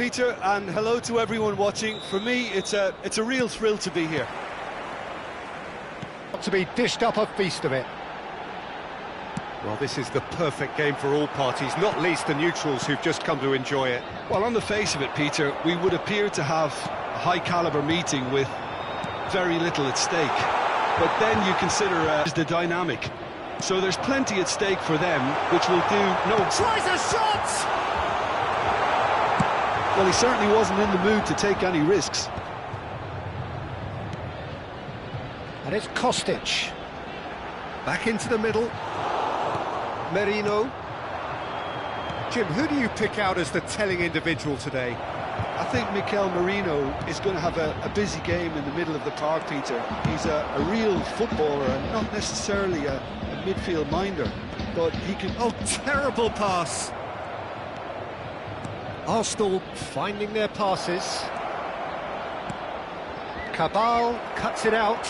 Peter, and hello to everyone watching. For me, it's a real thrill to be here. To be dished up a feast of it. Well, this is the perfect game for all parties, not least the neutrals who've just come to enjoy it. Well, on the face of it, Peter, we would appear to have a high-caliber meeting with very little at stake. But then you consider the dynamic. So there's plenty at stake for them, which will do no... Tries a shot! Well, he certainly wasn't in the mood to take any risks. And it's Kostic. Back into the middle. Merino. Jim, who do you pick out as the telling individual today? I think Mikel Merino is going to have a busy game in the middle of the park, Peter. He's a real footballer and not necessarily a midfield minder, but he can... Oh, terrible pass! Arsenal finding their passes. Cabal cuts it out.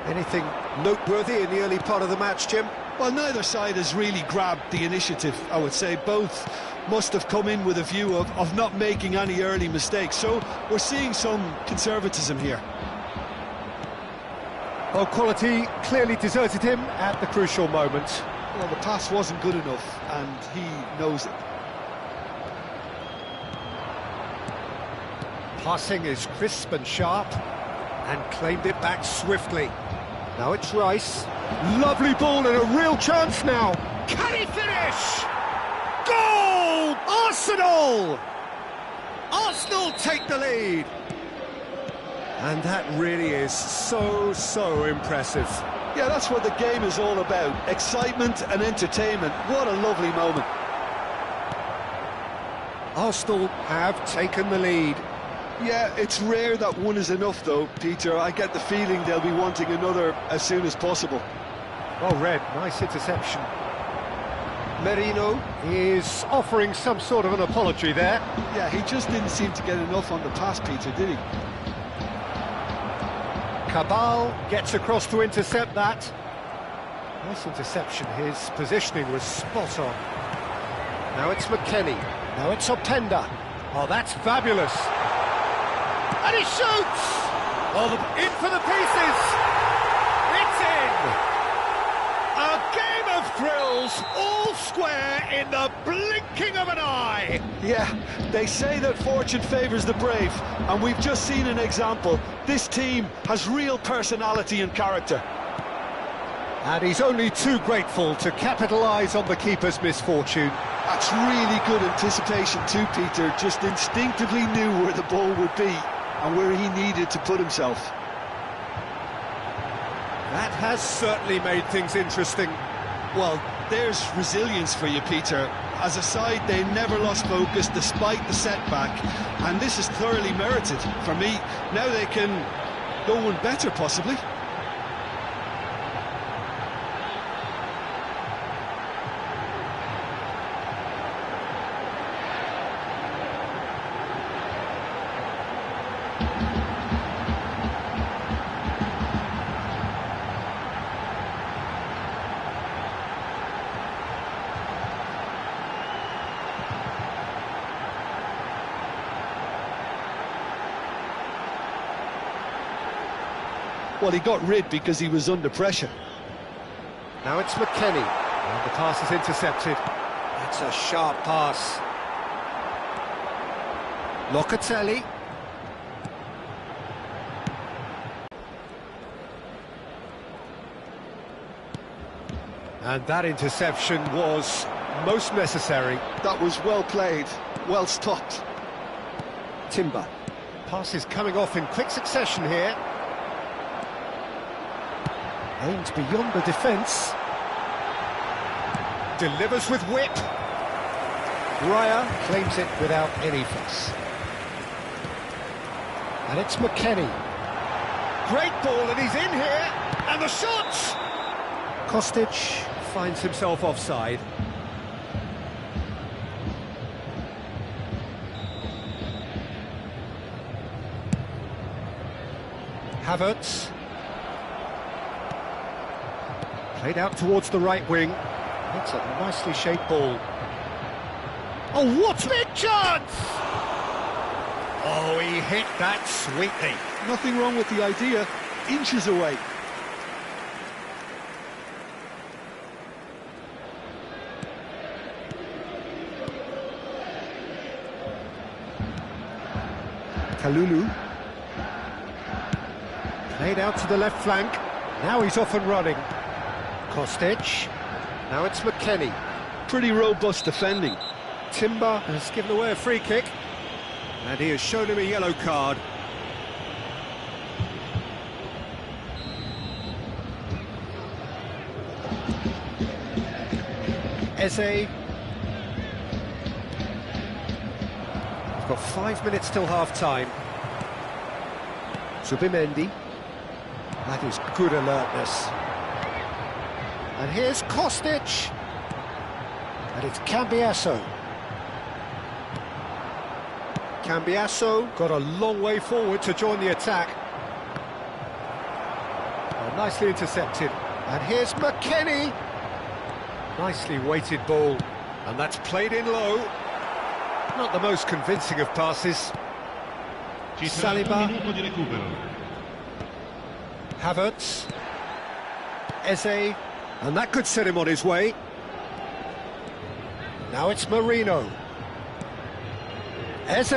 Anything noteworthy in the early part of the match, Jim? Well, neither side has really grabbed the initiative, I would say. Both must have come in with a view of not making any early mistakes. So we're seeing some conservatism here. Well, quality clearly deserted him at the crucial moment. Well, the pass wasn't good enough, and he knows it. Passing is crisp and sharp, and claimed it back swiftly. Now it's Rice. Lovely ball and a real chance now. Can he finish? Goal! Arsenal! Arsenal take the lead. And that really is so impressive. Yeah, that's what the game is all about. Excitement and entertainment. What a lovely moment. Arsenal have taken the lead. Yeah, it's rare that one is enough, though, Peter. I get the feeling they'll be wanting another as soon as possible. Well read, nice interception. Merino is offering some sort of an apology there. Yeah, he just didn't seem to get enough on the pass, Peter, did he? Cabal gets across to intercept that. Nice interception, his positioning was spot on. Now it's McKennie, now it's Openda. Oh, that's fabulous. And he shoots! Oh, in for the pieces! It's in! A game of thrills, all square in the blinking of an eye! Yeah, they say that fortune favours the brave, and we've just seen an example. This team has real personality and character. And he's only too grateful to capitalise on the keeper's misfortune. That's really good anticipation too, Peter. Just instinctively knew where the ball would be and where he needed to put himself. That has certainly made things interesting. Well, there's resilience for you, Peter. As a side, they never lost focus despite the setback, and this is thoroughly merited for me. Now they can go one better, possibly. Well, he got rid because he was under pressure. Now it's McKennie, and the pass is intercepted. That's a sharp pass. Locatelli. And that interception was most necessary. That was well played, well stopped. Timber. Pass is coming off in quick succession here. Aimed beyond the defence. Delivers with whip. Raya claims it without any fuss. And it's McKennie. Great ball, and he's in here. And the shot! Kostic finds himself offside. Havertz. Played out towards the right wing. That's a nicely shaped ball. Oh, what a big chance! Oh, he hit that sweetly. Nothing wrong with the idea, inches away. Kalulu. Played out to the left flank. Now he's off and running. Kostic. Now it's McKennie. Pretty robust defending. Timber has given away a free kick. And he has shown him a yellow card. Eze. We've got 5 minutes till half-time. Zubimendi. That is good alertness. And here's Kostic. And it's Cambiasso. Cambiasso got a long way forward to join the attack. Oh, nicely intercepted. And here's McKennie. Nicely weighted ball. And that's played in low. Not the most convincing of passes. Saliba. Havertz. Eze. And that could set him on his way. Now it's Marino. Eze.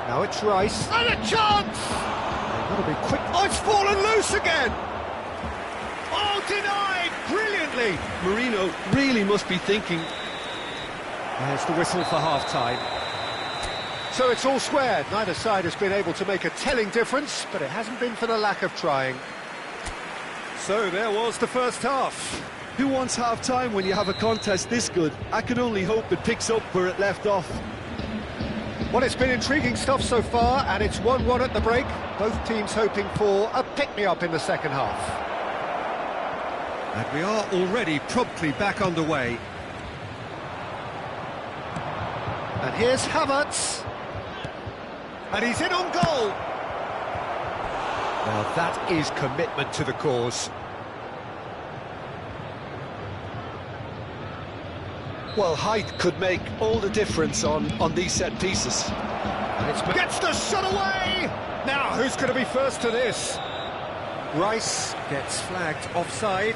Now it's Rice. And a chance! They've got to be quick. Oh, it's fallen loose again! Oh, denied! Brilliantly! Marino really must be thinking. There's the whistle for half-time. So it's all square. Neither side has been able to make a telling difference, but it hasn't been for the lack of trying. So there was the first half. Who wants half-time when you have a contest this good? I can only hope it picks up where it left off. Well, it's been intriguing stuff so far, and it's 1-1 at the break. Both teams hoping for a pick-me-up in the second half. And we are already promptly back underway. And here's Havertz. And he's in on goal. Now that is commitment to the cause. Well, height could make all the difference on these set pieces. And it's gets the shot away! Now, who's going to be first to this? Rice gets flagged offside.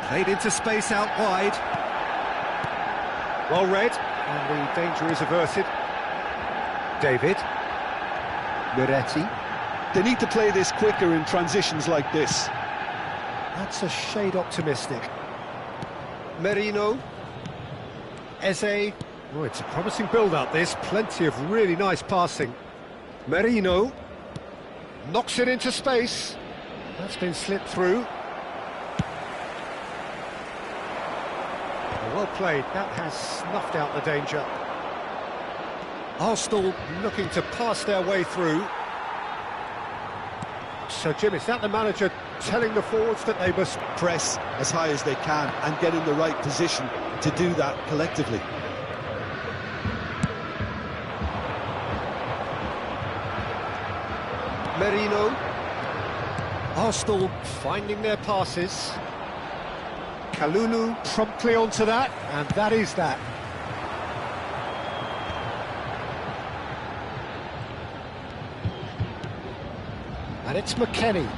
Played into space out wide. Well read, and the danger is averted. David. Miretti. They need to play this quicker in transitions like this. That's a shade optimistic. Merino. Eze. Oh, it's a promising build-up, this. Plenty of really nice passing. Merino. Knocks it into space. That's been slipped through. Well played, that has snuffed out the danger. Arsenal looking to pass their way through. So Jim, is that the manager telling the forwards that they must Press as high as they can and get in the right position to do that collectively. Merino. Arsenal finding their passes. Kalulu promptly onto that, and that is that. And it's McKennie.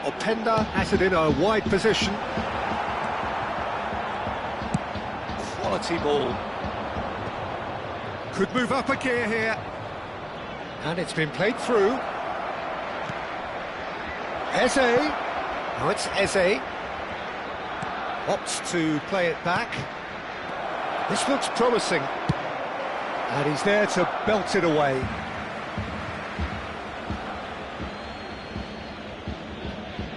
Openda has it in a wide position. Quality ball. Could move up a gear here. And it's been played through. Eze. Now it's Eze. Opts to play it back. This looks promising. And he's there to belt it away.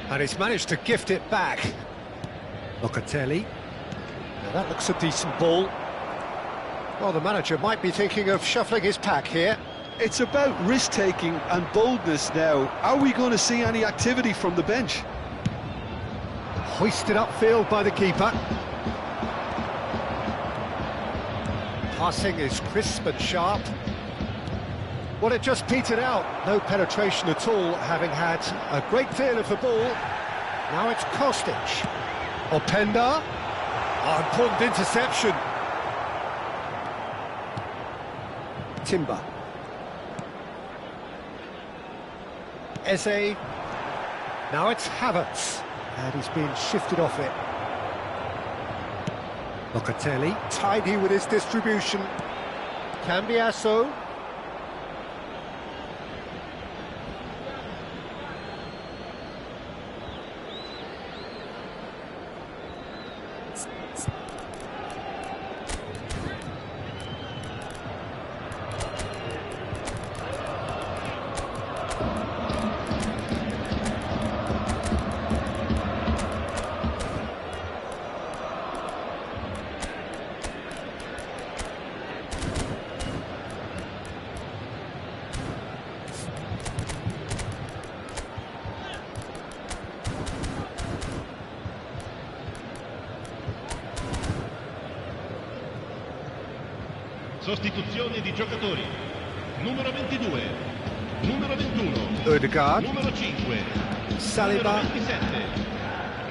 And he's managed to gift it back. Locatelli. Now that looks a decent ball. Well, the manager might be thinking of shuffling his pack here. It's about risk-taking and boldness now. Are we going to see any activity from the bench? Hoisted upfield by the keeper. Passing is crisp and sharp. Well, it just petered out. No penetration at all, having had a great deal of the ball. Now it's Kostic. Openda. Oh, important interception. Timber. Eze. Now it's Havertz. And he's being shifted off it. Locatelli, tidy with his distribution. Cambiasso. Sostituzione di giocatori. Numero 22, numero 21, Odegaard. numero 5, Saliba. numero 27.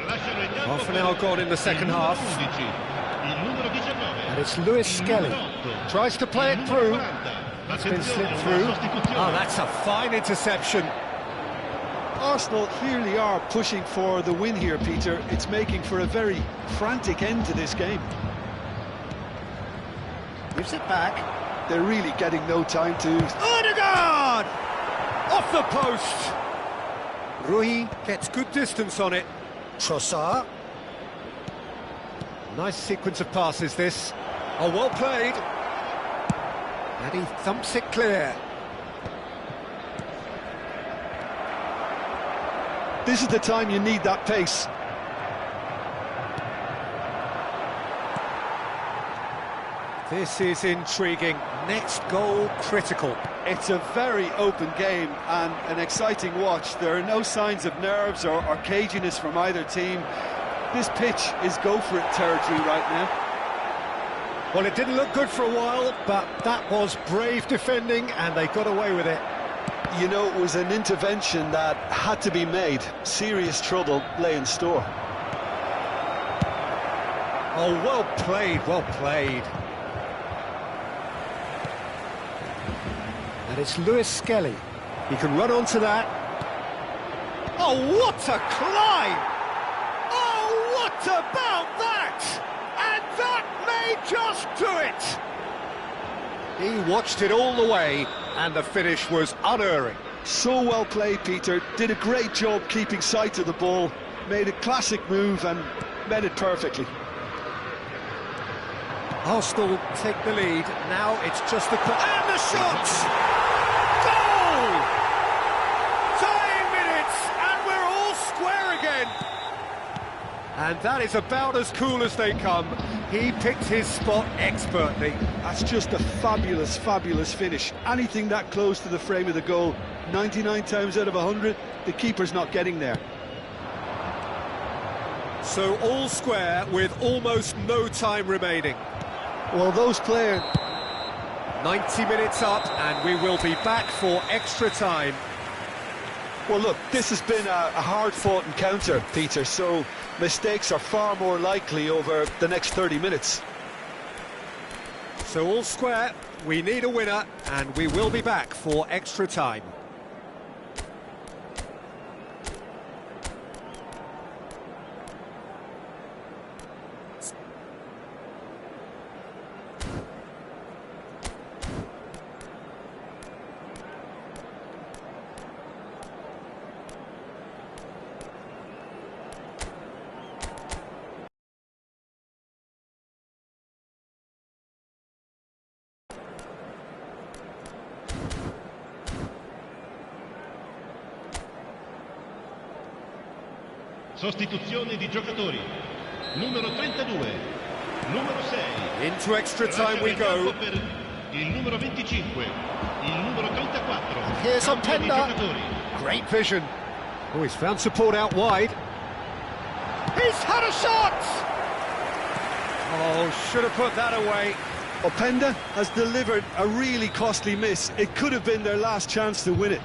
Lasciano il campo Half an hour gone in the second half. 11, il numero 19. And it's Lewis Skelly. Tries to play it through. It's been slipped through. Oh, that's a fine interception. Arsenal clearly are pushing for the win here, Peter. It's making for a very frantic end to this game. Gives it back. They're really getting no time to... Odegaard! Off the post! Rui gets good distance on it. Trossard. Nice sequence of passes, this. Oh, well played. And he thumps it clear. This is the time you need that pace. This is intriguing. Next goal critical. It's a very open game and an exciting watch. There are no signs of nerves or caginess from either team. This pitch is go-for-it territory right now. Well, it didn't look good for a while, but that was brave defending and they got away with it. You know, it was an intervention that had to be made. Serious trouble lay in store. Oh, well played, well played. And it's Lewis Skelly. He can run onto that. Oh, what a climb! Oh, what about that? And that may just do it! He watched it all the way, and the finish was unerring. So well played, Peter. Did a great job keeping sight of the ball. Made a classic move and met it perfectly. Arsenal take the lead. Now it's just the... And the shot! Goal! Dying minutes, and we're all square again. And that is about as cool as they come. He picked his spot expertly. That's just a fabulous, fabulous finish. Anything that close to the frame of the goal, 99 times out of 100, the keeper's not getting there. So all square with almost no time remaining. Well, those players... 90 minutes up, and we will be back for extra time. Well, look, this has been a hard-fought encounter, Peter, so mistakes are far more likely over the next 30 minutes. So all square, we need a winner, and we will be back for extra time. Sostituzione di giocatori. Numero 32, numero 6. Into extra time we go. il numero 25, il numero 34. Here's Cambio di Openda. giocatori. Great vision. Oh, he's found support out wide. He's had a shot! Oh, should have put that away. Openda has delivered a really costly miss. It could have been their last chance to win it.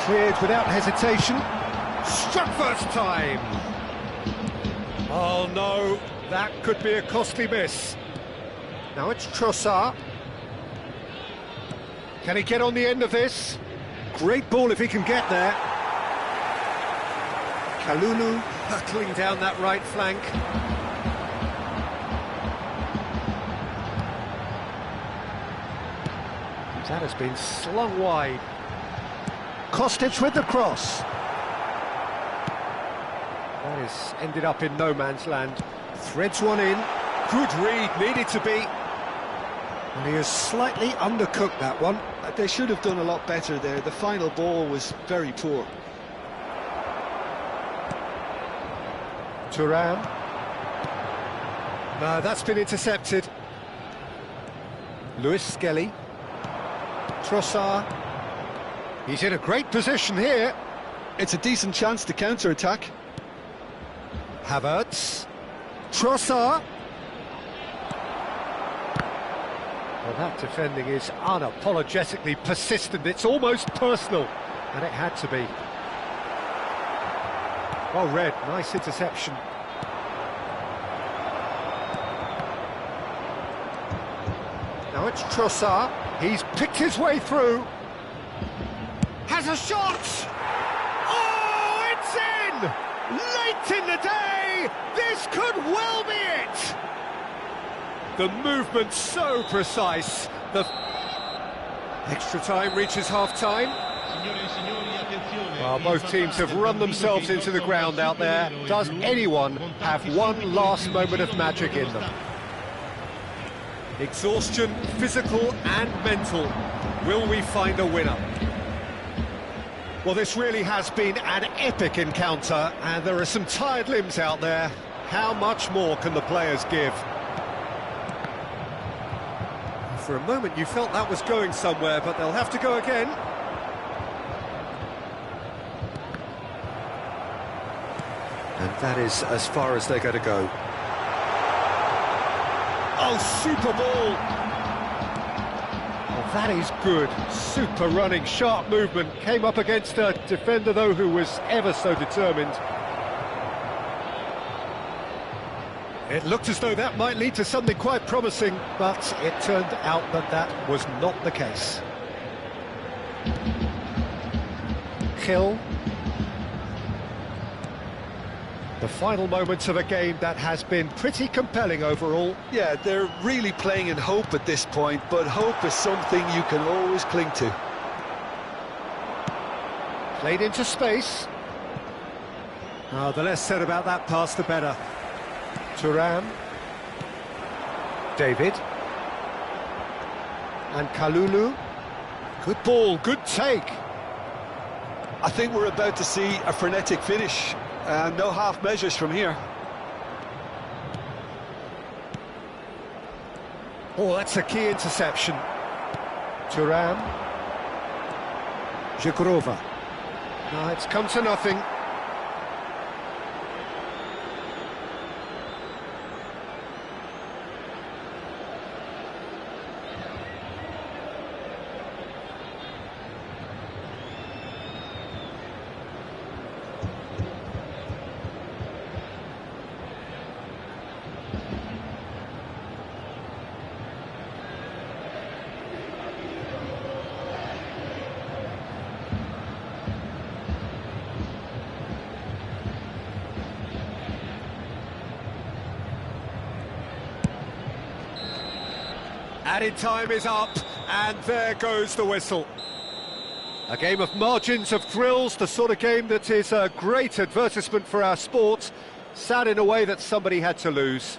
Cleared without hesitation. Struck first time. Oh no, that could be a costly miss. Now it's Trossard. Can he get on the end of this? Great ball if he can get there. Kalulu hurtling down that right flank. That has been slung wide. Kostic with the cross. That has ended up in no man's land. Threads one in. Good read, needed to be. And he has slightly undercooked that one. They should have done a lot better there. The final ball was very poor. Thuram. No, that's been intercepted. Lewis Skelly. Trossard. He's in a great position here. It's a decent chance to counter-attack. Havertz. Trossard. Well, that defending is unapologetically persistent. It's almost personal, and it had to be. Well read, nice interception. Now it's Trossard. He's picked his way through. Has a shot! Oh, it's in! Late in the day! This could well be it! The movement so precise. The extra time reaches half-time. Well, both teams have run themselves into the ground out there. Does anyone have one last moment of magic in them? Exhaustion, physical and mental. Will we find a winner? Well, this really has been an epic encounter, and there are some tired limbs out there. How much more can the players give? For a moment you felt that was going somewhere, but they'll have to go again. And that is as far as they're going to go. Oh, super ball! Oh, that is good. Super running, sharp movement. Came up against a defender, though, who was ever so determined. It looked as though that might lead to something quite promising, but it turned out that that was not the case. Gil. The final moments of a game that has been pretty compelling overall. Yeah, they're really playing in hope at this point, but hope is something you can always cling to. Played into space. Oh, the less said about that pass, the better. Thuram. David. And Kalulu. Good ball, good take. I think we're about to see a frenetic finish, and no half measures from here. Oh, that's a key interception. Thuram. Żegrova. No, it's come to nothing. Added time is up, and there goes the whistle. A game of margins of thrills, the sort of game that is a great advertisement for our sport. Sad in a way that somebody had to lose.